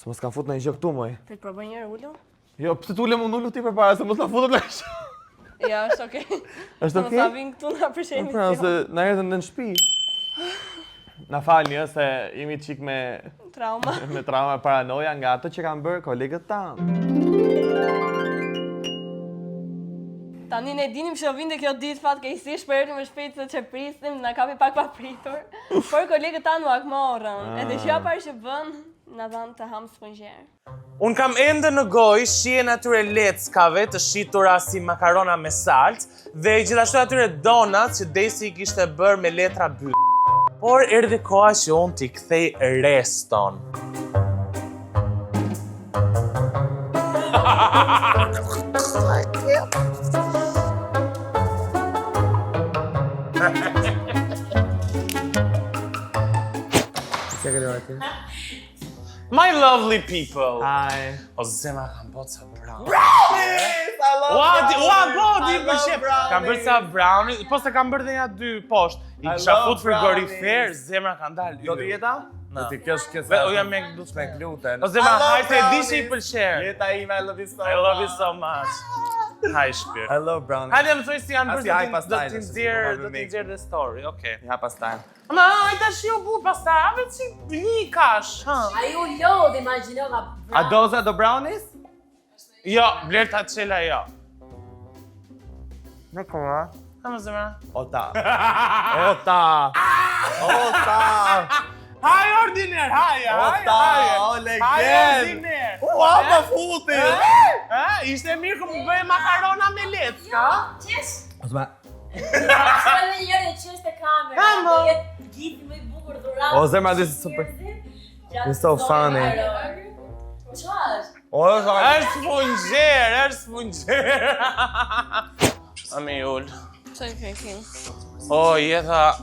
Se mos kanë fut në një gjë këtu, moj. Të përbëj njërë ullu? Jo, pse t'ulem unë ullu ti përpara, se mos na futët në kështu. Ja, është okej. Është okej? Mos ta vinë këtu na përshemi. Pra, se na erdhën në shtëpi. Na falni, se jemi çik me Trauma. me trauma paranoja nga ato që kanë bërë kolegët tanë. Tani ne dinim që vinte kjo ditë fatkeqësisht, për erdhëm më shpejt se që prisnim, na kapi pak pa pritur. Por kolegët tanë u akmorën. Edhe që parë që bën, na dhanë të ham sponxher. Unë kam ende në gojë shihen atyre leckave të shitura si makarona me salt dhe gjithashtu atyre donat që Desi I kishte bërë me letra byt. Por erdhi koha që unë t'i kthej reston. My lovely people. Hi. O zema kam bërë ca brownie. Yes, I love Di pëlqen. Kam bërë ca brownie, po se kam bërë dhe ja 2 poshtë. I kisha fut frigorifer, zemra kanë dalë. Do t'i jeta? Do t'i kesh O jam me gluten. me gluten. O zema, hajte e di që I pëlqen. Jeta ime, I love you so much. I love you so much. Haj shpirt. I love brownies. Hajde më thuj si janë Asi, haj bërë pastaj, do t'i nëse nxjerr, s'po do marrë t'i nxjerr dhe story. Okej. Ja pastaj. Ma, hajde shiu bu pastaj, ave si blikash, ha. Ai u lodh, imagjino nga A doza do brownies? Jo, Blerta çela jo. Në koma. Ha më zemra. Ota. Ota. Ota. Haj ordiner, haj. Ota, o Haj legend. ordiner. Ua, pa futi. Ishte mirë ku më bëj makarona me lecka. Qesh. Ozma. Sa në njëri qesh te kamera. Kambo. Jetë gjithë më I bukur dhuratë. O zemra, this is super. It's so funny. Ç'ash? O, Është sfunxher. Ami ul. Ço I kekin? O, jeta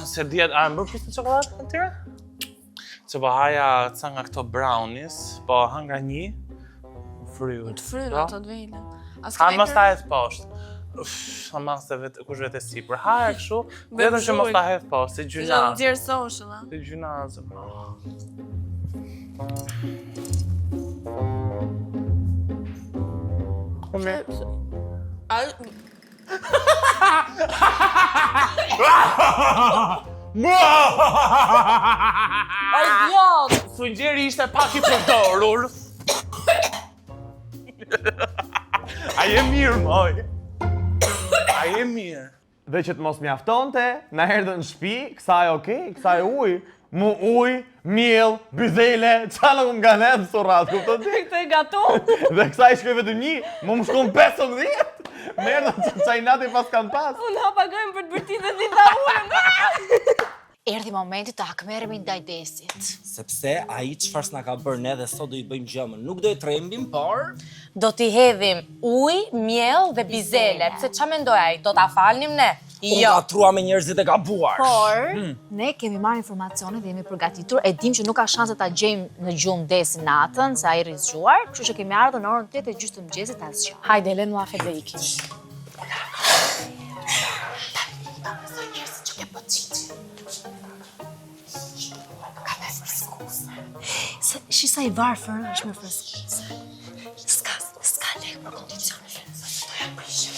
se diet, a më bërë pjesë në çokoladë në tyre? Që po haja ca nga këto brownies, po ha nga një, fryrë. Të fryrë ato të vejle. Han mos ta hedh poshtë. Sa mas se vetë kush vetë sipër. Haja kështu, vetëm që mos ta hedh poshtë, si gjyna. Gjënë djerë social, a? Si gjynazë. Kome? Ai djallë! Sungjeri ishte pak I përdorur. A je mirë, moj. A je mirë. Dhe që të mos mjaftonte, na erdhën në shtëpi, kësaj okay, kësaj ujë, mu ujë, miell, byzele, çfarë nuk nga ne surrat, kupton ti? Këtë e gaton! Dhe kësaj shkoj vetëm një, mu më shkon 15. Merda çaj natë pas kanë pas. Unë hapa gojën për të bërtit dhe dita ujën. Erdhi momenti të hakmerremi ndaj Desit. Sepse ai çfarë s'na ka bërë ne dhe sot do I bëjmë gjëmën. Nuk do I trembim, por Do t'i hedhim ujë, miell dhe bizele. Pse ç'a mendoj ai? Do ta falnim ne? unë gatrua me njerëzit e gabuar. Por, ne kemi marrë informacione dhe jemi përgatitur, e dim që nuk ka shanse ta gjejmë në gjumë Desin natën, se ai rrezgjuar, kështu që kemi ardhur në orën 8:30 të mëngjesit asgjë. Hajde, le mua fe dhe ikim. Shisa I varfër, është me freskisë. S'ka lek për kondicione. Do ja prishim.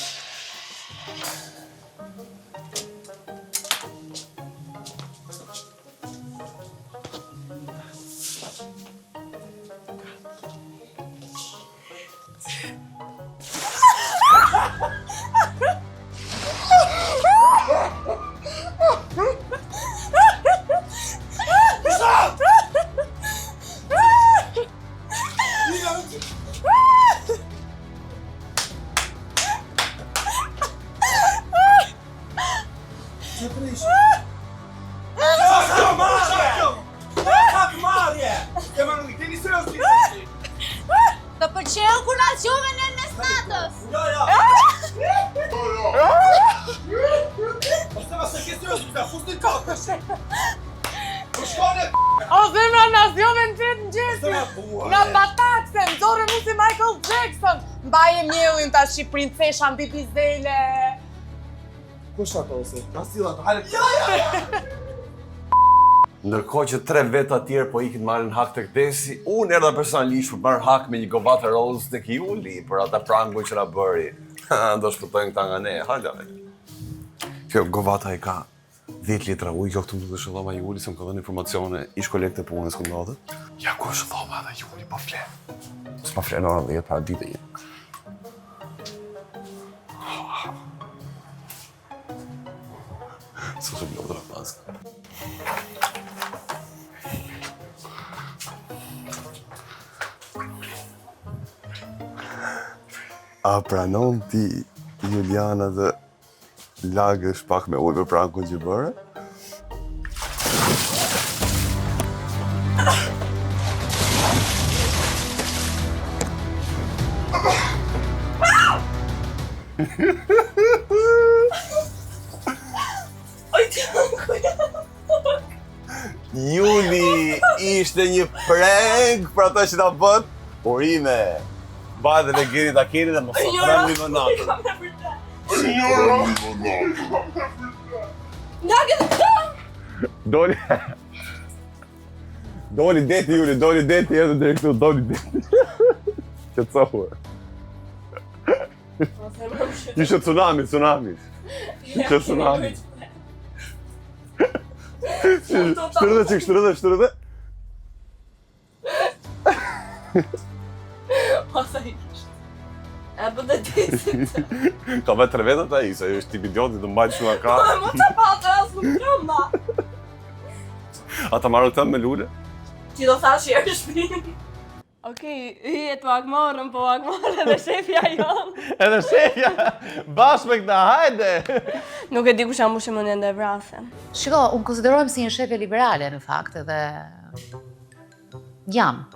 Të pëlqeu kur na zgjove në mes natës. O zemra na zgjove në qetë në gjesi. Na batakse, më zore mu si Michael Jackson. Mbaje mielin tash princesha mbi bizele. Kush ato ose? Nasilla, hajde. Ndërkohë që 3 veta tjerë po ikin marrin hak tek Desi, unë erdha personalisht për marr hak me një gobatë rozë tek Juli për ata pranguj që na bëri. Do shpëtojnë këta nga ne, hajde. Kjo govata i ka 10 litra ujë, kjo këtu të shëlloma Juli, se më ka dhënë informacione, ish kolekte punës këmë ndodhët. Ja, ku shëlloma dhe Juli, po fle. S'ma fle në orën 10 para dite jetë. Së shumë lodhë në paska. A pranon ti, Juliana, dhe lagësh pak me ujë për prankun që bërë? Juli ishte një prank për ata që ta bët, por ime. Bajë dhe legeri ta keni dhe më fotram limonatën. Doli... Doli deti, Juli, doli deti, edhe dhe këtu, doli deti. Që të sohur. Ishte tsunami. Ishte tsunami. Shtërëdhe. Masa i kishtë. E për dhe desit. Ka vetë 3 vetët a i, se është tip idioti të mbajtë shumë ka. Më të patë asë nuk rëmba. A ta marrë të me lule? Që do thash që e shpinë. Okej, hyjet po akmorën, po akmorën edhe shefja jonë. Edhe shefja, bashkë me këta, hajde! Nuk e di ku shamu shë më njën dhe vrasen. Shiko, unë konsiderojmë si një shefje liberale në fakt edhe jam,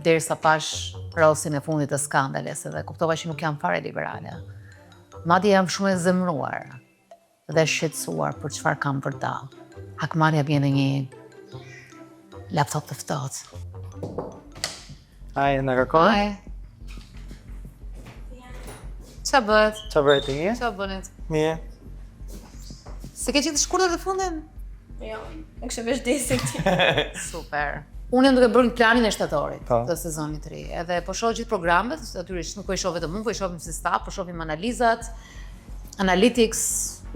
derisa pash rosin e fundit të skandales edhe kuptova që nuk jam fare liberale. Madje jam shumë e zemruar dhe shqetësuar për çfarë kam për ta. Hakmarrja vjen në një laptop të ftohtë. Aj, në kërkon? Aj. Qa bëhet? Qa bërë të një? Qa bënit? Mje. Se ke qitë shkurtër të fundin? Jo, e kështë vesh desit ti. Super. Unë jam duke bërë planin e shtatorit Po. të sezonit të ri. Edhe po shoh gjithë programet, natyrisht nuk po i shoh vetëm unë, po i shohim si staf, po shohim analizat, analytics,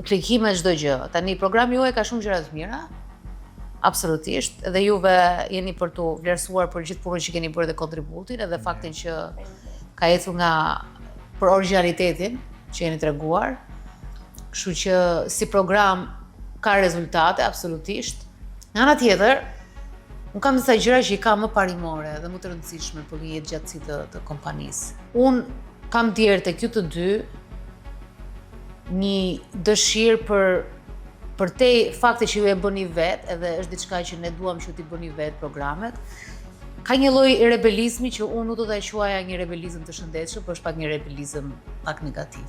klikime, çdo gjë. Tani programi juaj ka shumë gjëra të mira. Absolutisht, edhe juve jeni për tu vlerësuar për gjithë punën që keni bërë dhe kontributin, edhe faktin që ka ecur nga për origjinalitetin që jeni treguar. Kështu që si program ka rezultate absolutisht. Nga ana tjetër, unë kam disa gjëra që i kam më parimore dhe më të rëndësishme për një jetë gjatësi të kompanisë. Unë kam djerë tek ju të dy një dëshirë për te fakti që ju e bëni vetë, edhe është diçka që ne duam që t'i bëni vetë programet, ka një lloj rebelizmi që unë nuk do ta quaja një rebelizëm të shëndetshëm, por është pak një rebelizëm pak negativ.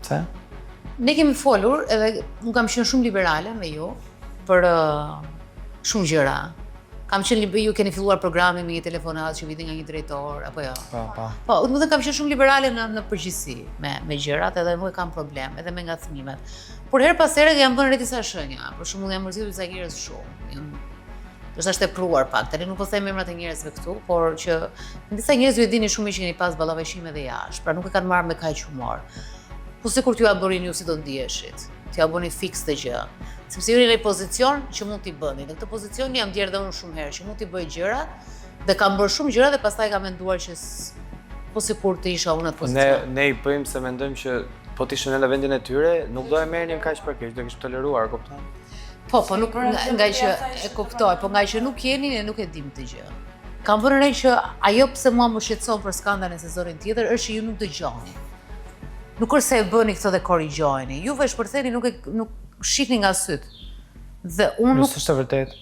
Pse? Ne kemi folur, edhe unë kam qenë shumë liberale me ju për shumë gjëra. Kam qenë, ju keni filluar programin me një telefonat që viti nga një drejtor, apo jo? Po. Po, do të kam qenë shumë liberale në përgjithësi me gjërat, edhe nuk e kam problem, edhe me ngacmimet. Por her pas here jam vënë re disa shenja, për shembull jam mërzitur disa njerëz shumë. Do të shtepruar pak, tani nuk po them emrat e njerëzve këtu, por që disa njerëz ju e dini shumë që keni pas ballavashime dhe jashtë, pra nuk e kanë marrë me kaq humor. Po sikur t'ju ja bërin ju si do ndiheshit, t'ja bëni fiks të gjë. Sepse jeni në një pozicion që mund t'i bëni. Në këtë pozicion jam djerë dhe unë shumë herë që mund t'i bëj gjëra dhe kam bërë shumë gjëra dhe pastaj kam menduar që po sikur të isha unë atë pozicion. Ne i bëjmë se mendojmë që po t'ishte në vendin e tyre, nuk do e merrnin kaq për keq, do kishte toleruar, kupton? Po, nuk nga që e kuptoj, po nga që nuk jeni ne nuk e dim të gjë. Kam vënë re që ajo pse mua më shqetëson për skandalin e sezonin tjetër është që ju nuk dëgjoni. Nuk është se e bëni këtë dhe korrigjojeni. Juve shpërtheni nuk shihni nga syt. Dhe unë nuk është e vërtet.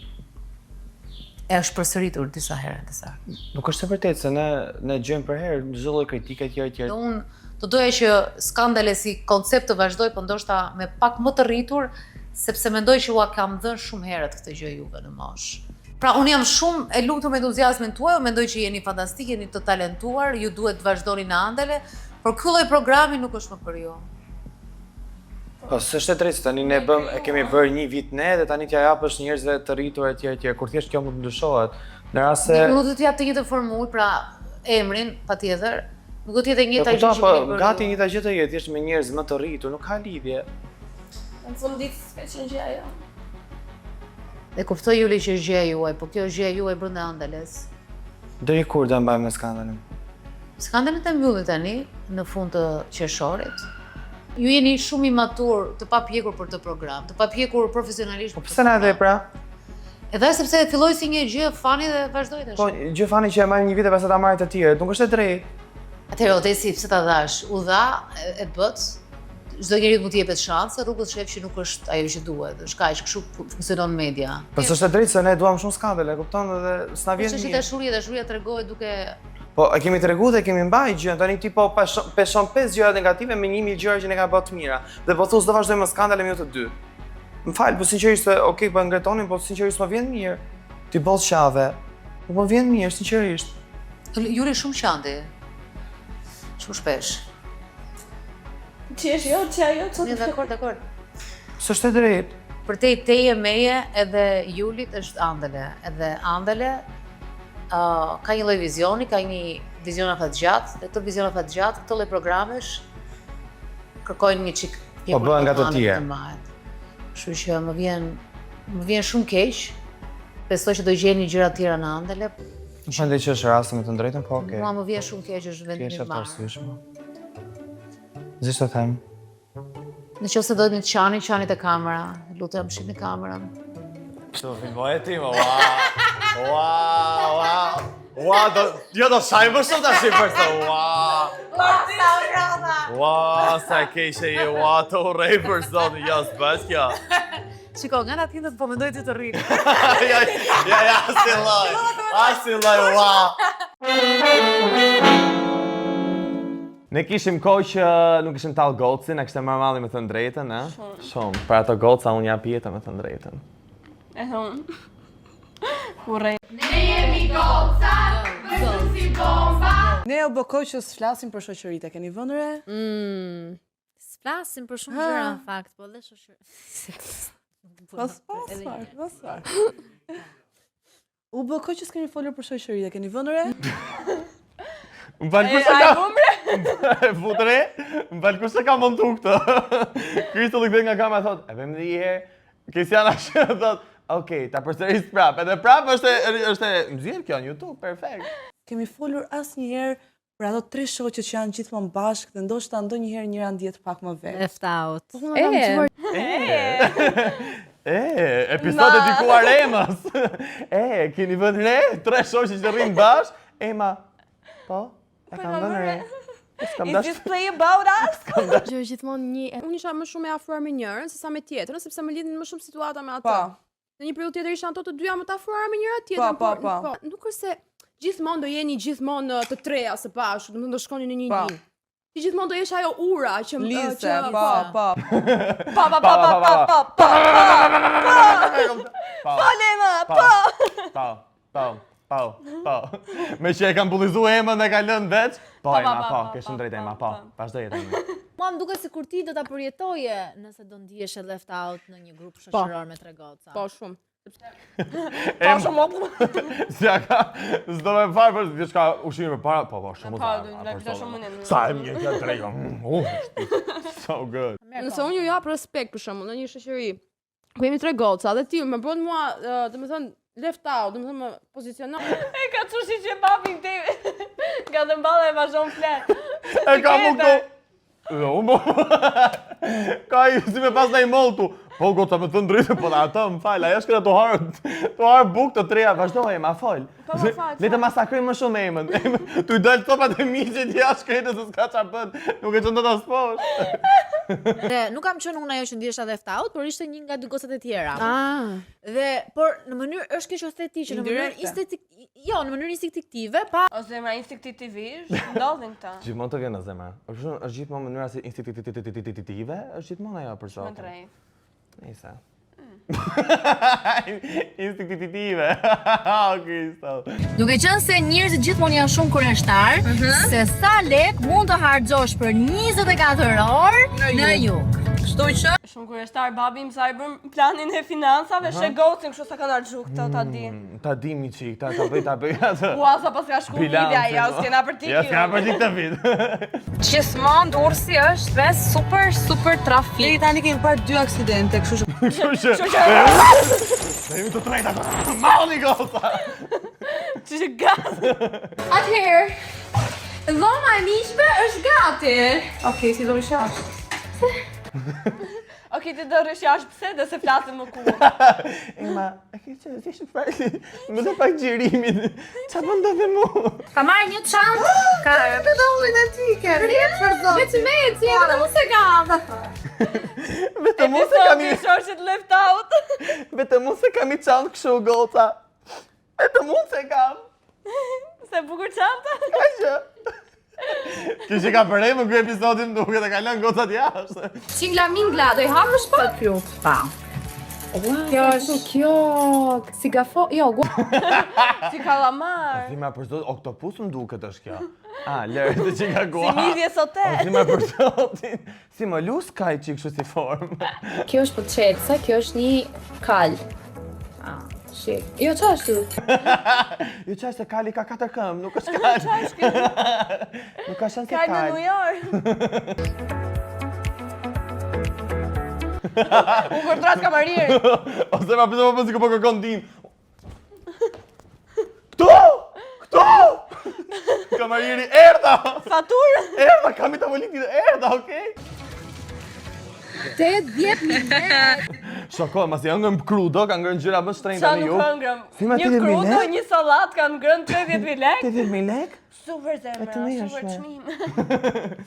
E është përsëritur disa herë disa. Nuk është e vërtet se ne gjejmë për herë çdo lloj kritike etj. Dhe unë do doja që skandale si koncept të vazhdoj, po ndoshta me pak më të rritur, sepse mendoj që ua kam dhënë shumë herët këtë gjë juve në moshë. Pra unë jam shumë e lumtur me entuziazmin tuaj, mendoj që jeni fantastik, jeni të talentuar, ju duhet të vazhdoni në andale, por ky lloj programi nuk është më për ju. Po, s'është e drejtë, tani ne e kemi bërë një vit ne dhe tani t'ja japësh njerëzve të rritur etj. Kur thjesht kjo mund të ndryshohet. Në rast se Nuk do të jap të njëjtën formulë, pra emrin patjetër. Nuk do të jetë e njëjta gjë që po, kemi bërë. gati njëta gjë të jetë, thjesht me njerëz më të rritur, nuk ka lidhje. Në fund ditë s'ka qenë gjë ajo. Dhe kuptoj Juli që është gjëja juaj, po kjo është gjëja juaj brenda Andales. Deri kur do mbajmë me skandalin? Skandalin të mbyllit tani në fund të qershorit. Ju jeni shumë i matur, të papjekur për të program, të papjekur profesionalisht. Po pse na e dhe pra? Edhe sepse filloi si një gjë fani dhe vazhdoi tash. Po, gjë fani që e marrin një vit e pastaj ta marrin të tjerë, nuk është e drejtë. Atëherë Odesi, pse ta dhash? U dha e bët. Çdo njeri mund të jepet shanse, rrugës shef që nuk është ajo që duhet. Është kaq, kështu funksionon media. Po s'është e drejtë se ne duam shumë skandale, kupton, dhe s'na vjen Është mirë. dashuria tregohet duke Po, e kemi tregu dhe kemi mbaj gjën, tani ti po peshon 5 gjëra negative me 1000 gjëra që ne ka bërë të mira. Dhe po thos do vazhdojmë me skandale me ju të dy. M'fal, po sinqerisht, okay, po ngretonin, po sinqerisht më vjen mirë. Ti boll qave. Po më vjen mirë, sinqerisht. Juri shumë qandi. Shumë shpesh. Që është jo, që ajo, që Dakor. S'është e drejtë. Për teje meje edhe Julit është Andale. Edhe Andale ka një lloj vizioni, ka një vizion afatgjatë, dhe këto vizion afatgjatë, këto lloj programesh kërkojnë një çik Po bëhen nga të tjerë. Kështu që më vjen shumë keq. Besoj që do gjeni gjëra të tjera në Andale. Më mendoj që është rasti me të drejtën, po okay. Mua më vjen shumë keq është vendimi Thjesht i marrë. arsyeshëm. Zishtë të them. Nëse do të qani te kamera, lutem shihni kamerën. Kështu, filmoj e ti, më, Ua, jo do shajmë për shumë të ashtë për të, sa e kejshë i, të urej për zonë, jo, s'bës kjo. Shiko, nga nga tindët po mendoj ti të rrinë. Ja, asi loj, Ne kishim kohë që nuk ishim talë goci, ne kishte marrë malli me të drejtën, e? Shumë. Për ato goca, unë jap jetën me të drejtën. E thonë. Kurrej. Ne o bëkoj që s'flasim për shoqëritë, keni vënë re? S'flasim për shumë gjëra në fakt, po dhe shoqëri. Pasfar. U bëkoj që s'keni folur për shoqëritë, keni vënë re? Më falë kushe ka... Futre, më falë kushe ka montu këtë. Kristo dhe këtë nga kama thot, e vem dhe i herë, Kristiana shë thot, okej, ta përsëris prap, edhe prap është mëzirë kjo në YouTube, perfekt. Kemi folur asnjëherë për ato 3 shoqet që janë gjithmonë bashkë dhe ndoshta ndonjëherë njëra ndjet pak më vetë. Left out. Episode dikuar Emës. Keni vënë re, 3 shoqe që rrinë bashkë, Ema, po? E kam vënë re. Is this play about us? Gjë gjithmonë një. Unë isha më shumë e afruar me njërin sesa me tjetrën, sepse më lidhin më shumë situata me atë. Po. Në një periudhë tjetër ishin ato të dyja më të afruara me njëra tjetrën. Po. Nuk është se gjithmonë do jeni gjithmonë të treja së bashku, domethënë do shkonin në një linjë. Ti gjithmonë do jesh ajo ura që Lise, po. Me që e kam bullizu Emën dhe ka lënë veç? Po, Ema, po, keshëm drejt Ema, po, vazhdoj e Ema. Mua më duket se kur ti do ta përjetoje nëse do ndihesh e left out në një grup shoqëror me 3 goca. Po, shumë. Si a ka, s'do me farë për diçka ushqime për para, po, shumë të sa e mje kjo drejko, so good. Nëse unë ju jap respekt për shembull në një shoqëri, ku jemi 3 goca dhe ti më bën mua, domethënë left out, domethënë më pozicionon. E ka çushi që babin timi. Nga dhe mballa e vazhdon flet. E ka mu këto. Ka i si me pas në i moltu. Po, gota me të ndryshme, po da ato, më falë, ajo shkëta të harë buk të treja, vazhdoj e ma falë. Le të masakrim më shumë Emën. Tu i dojnë topat e miqit jashtë krejtë se s'ka qa bën, nuk e që në të sposh. Nuk kam qenë unë ajo që ndihesha left out, por ishte një nga 2 gocat e tjera. Por në mënyrë është kjo që the ti që në mënyrë instinktive, pa Ose ma instinktivisht, ndodhin këta. Gjithmonë të vjen në zemra. Është gjithmonë mënyra si instinktive, është gjithmonë ajo për Më drejt. Nisa. Instinktive. Kristo. duke qenë se njerëzit gjithmonë janë shumë kurreshtar, se sa lek mund të harxosh për 24 orë në jug. Kështu që Shumë kurioztar babi im sa i bëm planin e financave, she gocën kështu sa ka darxhu këto ta di. Ta di mi çik, ta bëj atë. Ua sa pas ka shku vidja, ja s'kena për tik. Ja s'kena për tik të vit. Gjithmonë Durrësi është dhe super trafik. deri tani kemi parë 2 aksidente, kështu që Kështu që. Jemi të trejta. Malli goca. Që gaz. Atëherë, dhoma e miqve është gati. Okej, si do të shash. Okej, ti do rëshjash pse dhe se flasim më kurrë. Ema, e ke që si fali. Më dhe pak gjirimin. Çfarë po ndodhe mu? Ka marrë një çantë. Ka pedollin e tike. Vetëm mos e kam. Vetëm mos e kam i shoshit left out. Vetëm mos e kam i çantë kështu goca. Vetëm mos e kam. Se bukur çanta. Kaqë. Kështë ka përrej më kërë episodin duke të kalon gocat jashtë. Mingla, do i hapësh pa? Pa. Kjo është si gafo, jo, Si kalamar. Si ma përstot, oktopus më duket është kjo. Lërë të që nga gua. Si midhje sote. Si ma përstotin. Si më luska i që kështu si formë. Kjo është pëtçetësa, kjo është një kal. Shik. Jo, qa është tu? Jo qa është kali ka 4 këmë, nuk është kali. Nuk ka shanë se Kali në kali. New York. Unë kërtrat kamariri. Ose ma pëse më pësi ku po kërkon dim. Këto! Kamariri, erda! Faturë. Erda, kam i tavolitin, erda, okej? 8-10 minutë. Shoko, mas janë ngërëm krudo, kanë ngërën gjyra më shtrenjta Qa në ju. nuk këngrëm. Si ma Një 80.000 krudo, lek? një salat kanë ngrën 30.000 lek. 80.000 lek? Super zemra, të mirë super shme. çmim.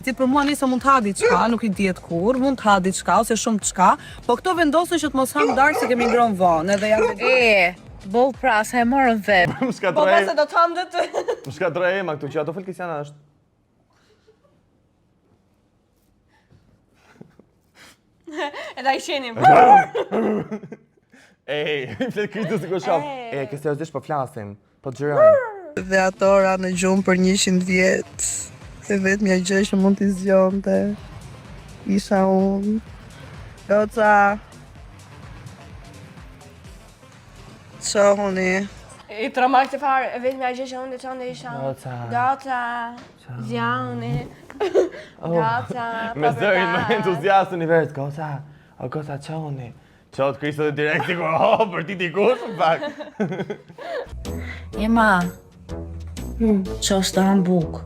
Si për mua nisa mund të ha diçka, nuk i dihet kur, mund të ha diçka ose shumë çka, po këto vendosën që të mos ham darkë se kemi ngrënë vonë, edhe janë Boll pra, se e morën vetë. Më Po shkatroj, pse do të ham dhe të. më shkatroj Ema këtu që ato fol Kristiana është. Edhe i shenim. Ej, i flet Kristo si ko shop. Ke seriozisht po flasim, po të gjyrojmë. dhe ato ra në gjumë për 100 vjetë. Se vetë mja gjë që mund t'i zgjonte. Isha unë. Goca. Qohuni. I tramak të fare, e vetë me a gjë që unë dhe qënë dhe isha. Gata. Zjani. Gata. Me zërin më entuziastë në verës, goca, o goca qoni. Qotë Kristo dhe direkt si kur, për ti t'i kush, në fakt. Ema. Qoshtë të hambuk.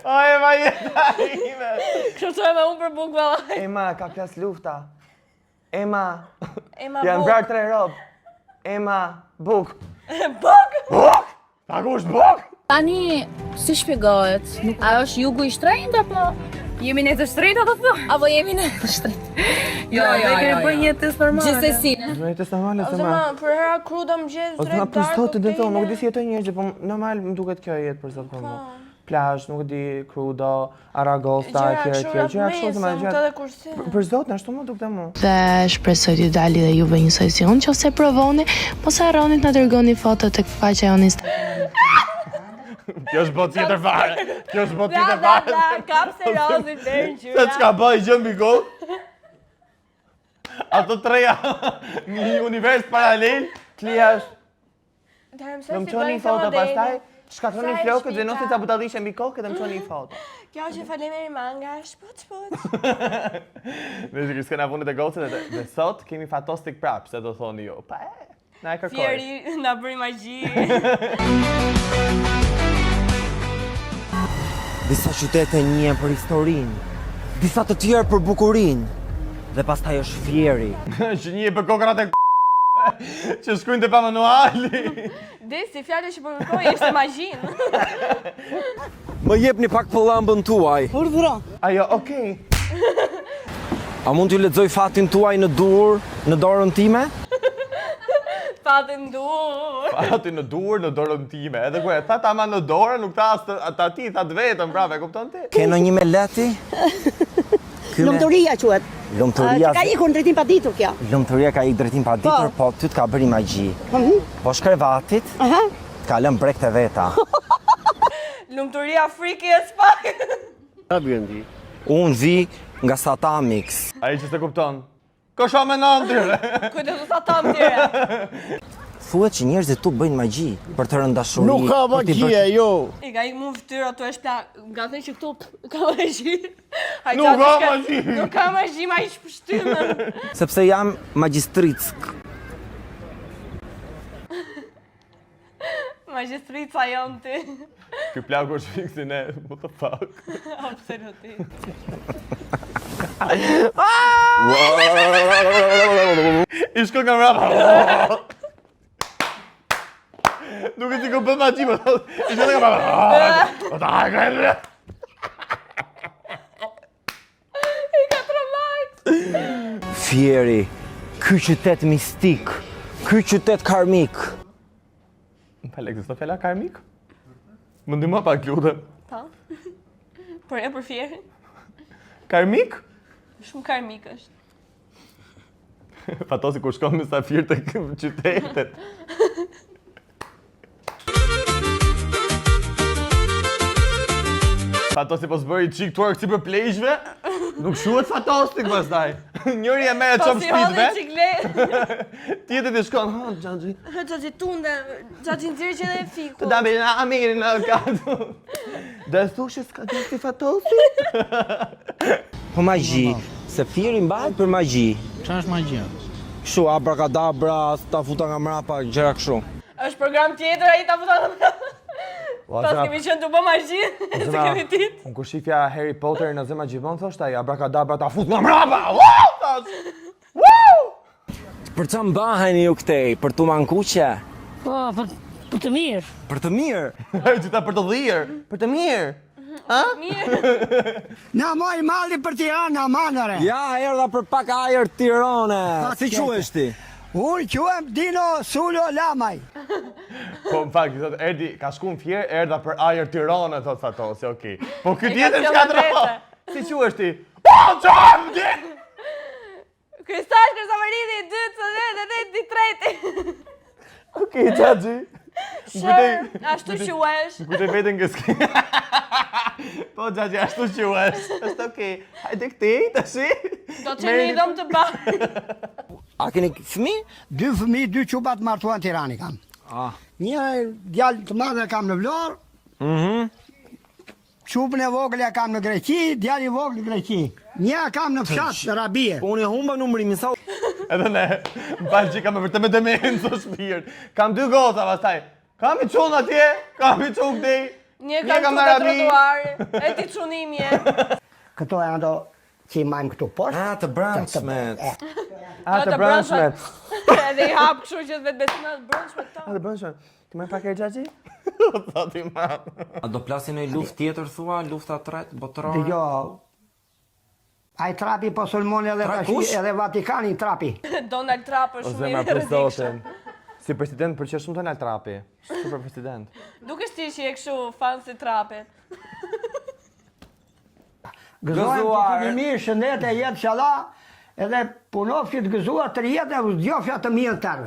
O, Ema, jeta ime. Kështë që e me unë për buk vëllaj. Ema, ka plas lufta. Ema, Ema janë buk. vrarë 3 rob. Ema, buk. Buk? Buk? Ta ku është buk? Tani, si shpjegohet? A është jugu i shtrenjtë apo? Jemi ne të shtrenjtë apo thua? Apo jemi ne të shtrenjtë? Jo, ne kemi bërë një test normale. Gjithsesi. Në e test normale, Ose se ma, ma. për hera kruda më gjithë, Ose ma për sot të dhe thonë, nuk di si jetoj njerëzit, po normal më duket kjo jetë për sot për mu. Plazh, nuk di, krudo, aragosta, etj. Gjëra kështu se ma gjëra. Për zot, në ashtu më dukte mu. Dhe shpresoj t'ju dali dhe juve një sesion që ose provoni, mos harroni të na dërgoni foto tek faqja jonë Instagram. Kjo është botë tjetër fare. Kjo është botë tjetër fare. Kap seriozi deri gjyra. Se çka bëj gjë mbi gol? Ato treja një univers paralel, Klia është. Do më qoni një foto pastaj, shkatroni flokët dhe nosit sa butalishe mbi kokë dhe më qoni një foto. Kjo që falemeri manga, shput. Dhe që s'kena punit e gocën dhe sot kemi fatostik prap, se do thoni jo. Pa na e kërkoj. Fieri, na bëri magji. Disa qytete njihen për historinë, disa të tjerë për bukurinë, dhe pastaj është Fieri. Që një për kokrat e që shkujnë të pa manuali. Desi, fjale që përkërkoj ishte magjin. Më jepni pak për lambën tuaj. Urdhëro. Ajo, okej. A mund t'ju lexoj fatin tuaj në dur, në dorën time? Fatin dur. Fatin në dur, në dorën time. Edhe ku e tha ama në dorë, nuk tha ata ti, tha të vetëm, prave, kupton ti? Keno një me leti? Lumturia quhet. Lumturia. Ka ikur në drejtim pa ditur kjo. Lumturia ka ikë drejtim pa ditur, po ty t'ka bëri magji. Po shkrevatit, ka lënë brekt e veta. Lumturia Afrike e Spaj. Unë vi nga Satamix. Ai që se kupton. Kosha me nëndër. Kujdesu Satam tjera. Thuhet që njerëzit tu bëjnë magji për të rënë dashuri. Nuk ka magjia, jo. I ka i mu fytyra tu e shpla, nga thënë që këtu ka magji. Nuk ka magji. Nuk ka magji, ma i shpështymën. Sepse jam magjistrick. Magjistrica jonë ti. Ky plaku është fiksin e, what the fuck. Absolutisht. I shko nga mrapa. Nuk e ti ku bën magji, po i shko nga mrapa. I ka tromajt. Fieri, ky qytet mistik, ky qytet karmik. Më ekziston fjala karmik? Më ndihmo pak lutem. Pa. Por e për fjerin. Karmik? Shumë karmik është. Fatosi kur shkon me Safir të qytetet. Fatosi po s'bëri qik twerk si për plejshve, nuk shuhet Fatosik pastaj. Njëri e merre çop shpitve. Tjetër të shkon, ha, Xhaxhi. Xhaxhi tunde, Xhaxhi nxirë që dhe fiku. Të dami na amirin në katu. Dhe thushë s'ka dhe si Fatosi? Po magji, se Fieri mbahet për magji. Çfarë është magjia? Kështu abrakadabra, ta futa nga mrapa, gjëra kështu. Është program tjetër ai ta futa në mrapa. Pas kemi qenë të bë magji, se kemi ditë. Unë kur shifja Harry Potter në zema gjithmonë thoshta, ai abrakadabra ta fut nga mrapa. Për çfarë mbaheni ju këtej? Për tu mankuqe? Po, për të mirë. Për të mirë. Gjitha për të dhirë, për të mirë. Ha? Mirë. Na moj malli për Tiranë, amanare. Ja, erdha për pak ajër Tirane. Si quhesh ti? Unë quhem Dino Sulo Lamaj. Po më fakt, thot erdi ka shkuar në Fier, erdha për ajër Tiranë, thot Fatosi, okay. Po ky tjetër çka do? Si quhesh ti? Po çam ti. Kristal Kristoforini, 2 3. Okej, Xhaxhi. Ashtu quhesh. Kujtoj veten që s'ke. Po Xhaxhi, ashtu quhesh. Është okay. Hajde këtej tash. Do të jemi dom të bashkë. A keni fëmijë? 2 fëmijë, 2 çupat martuan në Tiranë kam. Një djalë të madh kam në Vlorë. Çupën e vogël e kam në Greqi, djali i vogël në Greqi. Një kam në fshat në Rabie. Unë e humba numrimin sa. Edhe ne, mbaj që kam e vërtet me demencë o shpirt. Kam 2 goca pastaj. Kam i çun atje, kam i çun këtej. Një kam në trotuar, e ti çunimi e. Këto janë ato që i majmë këtu poshtë. Të brëndshmet. Të brëndshmet. Edhe i hap kështu që vetë betina brëndshmet ta. Të brëndshmet. Ti më pak e Xhaxhi? Thot i mam. A do plasin një luftë tjetër thua, lufta tretë botërore? Jo. Ai trapi po sulmoni edhe tash edhe Vatikani trapi. Donald Trump është shumë i rrezikshëm. Si president pëlqen shumë Donald Trumpi. Super president. Dukesh ti që je kështu fan si Trapit. Gëzuar të mirë, shëndet e jetë qalla, edhe punofshit gëzuar të jetë e vëzdjofja të mirë tërë.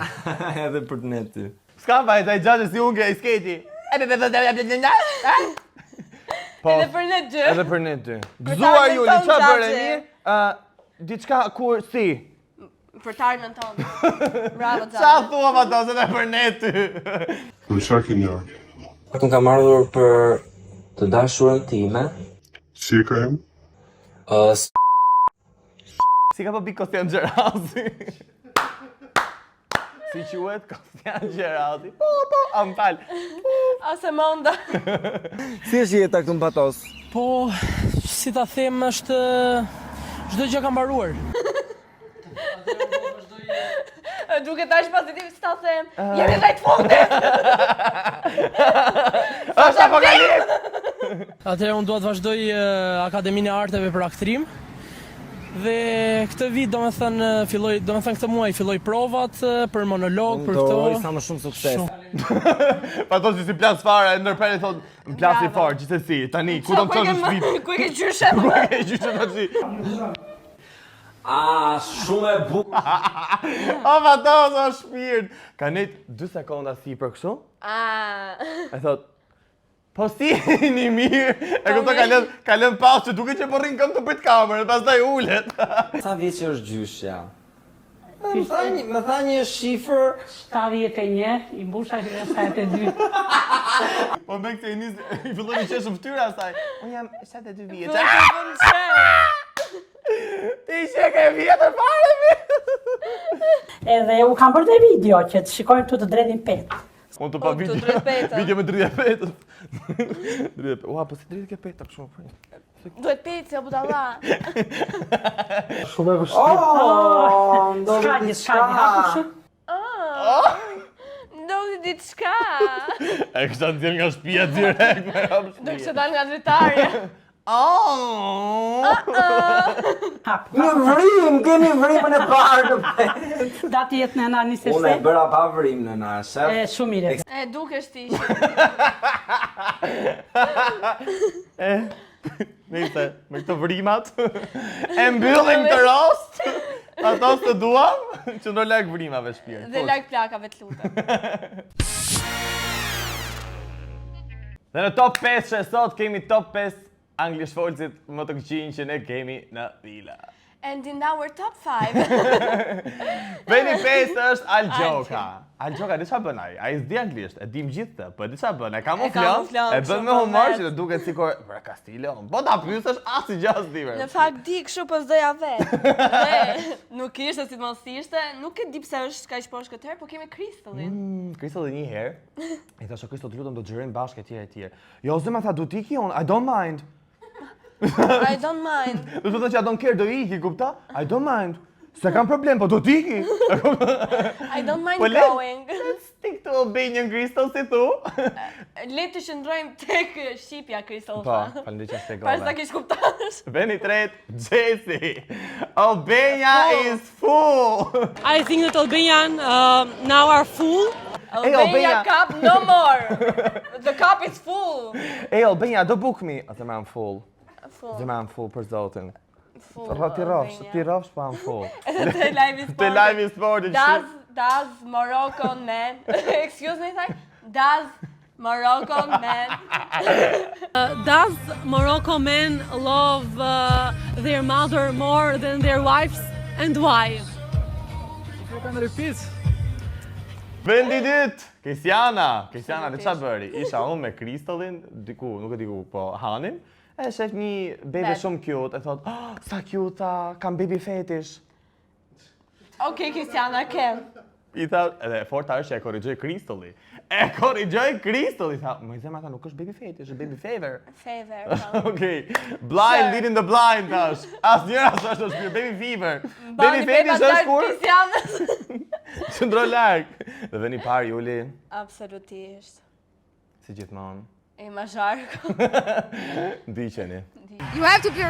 Edhe për të ne ty. S'ka vaj, taj Xhaxhi si unë i sketi. Edhe për ne dy. Edhe për ne dy. Gëzuar Juli, qa bërë e mirë? Diçka kur si? Për tarmën tonë. Bravo Xhaxhi. Qa thua Fatos edhe për ne ty? Për çfarë ke njarë? Unë kam ardhur për të dashurën time. Si e ka em? Si ka po bik Kostian Gjerasi? Si quhet Kostian Gjerasi? Po, am fal. Ase monda. Si është jeta këtu në Patos? Po, si ta them është çdo gjë ka mbaruar. Duke tash pozitiv si ta them, jemi drejt fundit. Është apokalips. Atëherë unë dua të vazhdoj Akademinë e Arteve për aktrim. Dhe këtë vit këtë muaj filloj provat për monolog, për këto. Do sa më shumë sukses. Fatosi si plas fare, ndërprer thot, në plas i fort, gjithsesi. Tani ku do të çosh shtëpi? Ku e ke gjyshe? Ku e ke gjyshe tash? Shumë e bukur. O Fatos, o shpirt. Ka nejt 2 sekonda si për kështu? E thot, Po si një mirë, e këto ka lënë pas që duke që po rrinë këm të prit kamerën, pastaj ulet. Sa vjeç është gjyshja? Më tha një shifër 71, i mbusha 72. Po me këtë i fillon i qeshë ftyra asaj. Unë jam 72 vjeç. Ti që ke vjetër fare mi. Edhe u kam bërë dhe video që të shikojnë të drejtin petë. Unë të pa video me dridhja petët. Ua, po si dridhja petët shumë. Duhet pecë, o budalla. Shumë e vështirë. S'ka një hapu shumë. Ndodhi diçka. E kështa të tjerë nga shtëpia direkt me hapë shtëpia. Do kështë dal nga dritarja. Një vrim, kemi vrimën e parë në petë. Dati jetë në nani se Unë e bëra pa vrim në na, shef. Shumë mire. E dukesh ti. Nise, me këto vrimat, e mbyllim të rost, ato të duam, që në lak vrimave shpirë. Dhe lak plakave të lutem. Dhe në top 5 që sot kemi top 5 anglisht folësit më të këqinj që ne kemi në vila. And in our top 5. Veni 5 është Algjoka. Algjoka, di qa bën ai? Ai s'di anglisht, e dim gjithë të, po di qa bën, e kamuflon, e bën me humor që të duket sikur, bre Kastilon, po ta pyesësh as i gjas di Në fakt di kështu po s'doja vetë. Dhe nuk ishte si të mos ishte, nuk e di pse është kaq poshtë këtë herë, po kemi Kristallin. Kristallin një herë, i thashë Kristall, të lutem do të xhirojmë bashkë etj. Jo, zëma tha do tiki on, I don't mind. I don't mind. Do të thotë që I don't care do iki, kupta? I don't mind. Se kam problem, po do t'iki. I don't mind going. Stik të Albanian Crystal si thu. Le të qëndrojmë tek shqipja Crystal. Po, faleminderit që s'e gova. Pas sa kish kuptosh. Veni tret, Jesse. Albania is full. I think that Albanian now are full. Albania cup no more. The cup is full. Hey Albania, do book me. Atë më am full. Dhe më am full për zotin. Ti rafsh pa am full. Te live sport. Te live sport. Does Moroccan man. Excuse me, sir. Does Moroccan man. Does Moroccan men love their mother more than their wives and why? You can repeat. Vendi dytë, Kristiana, dhe qa bëri? Isha unë me Kristallin, diku, nuk e diku, po Hanin, e shef një bebe shumë cute, e thot, sa cute, kam baby fetish. Okej, Kristiana, ken. I tha, edhe forta është që e korrigjoj Kristalli. E korrigjoj Kristalli, tha, më i zema ta nuk është baby fetish, është baby favor. Favor. Okej, blind leading the blind, tash. As njëra së është shpirë, baby fever. Baby fetish është kur? Qëndro larkë. Dhe veni parë, Juli. Absolutisht. Si gjithmonë. E ma zharko. Ndiqeni. You have to be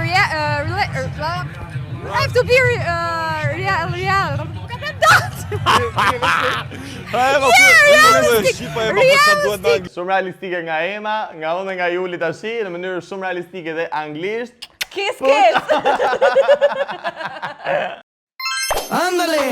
Shumë realistike nga Ema, nga unë dhe nga Juli tashi, në mënyrë shumë realistike dhe anglisht. Kiss, kiss! Andale!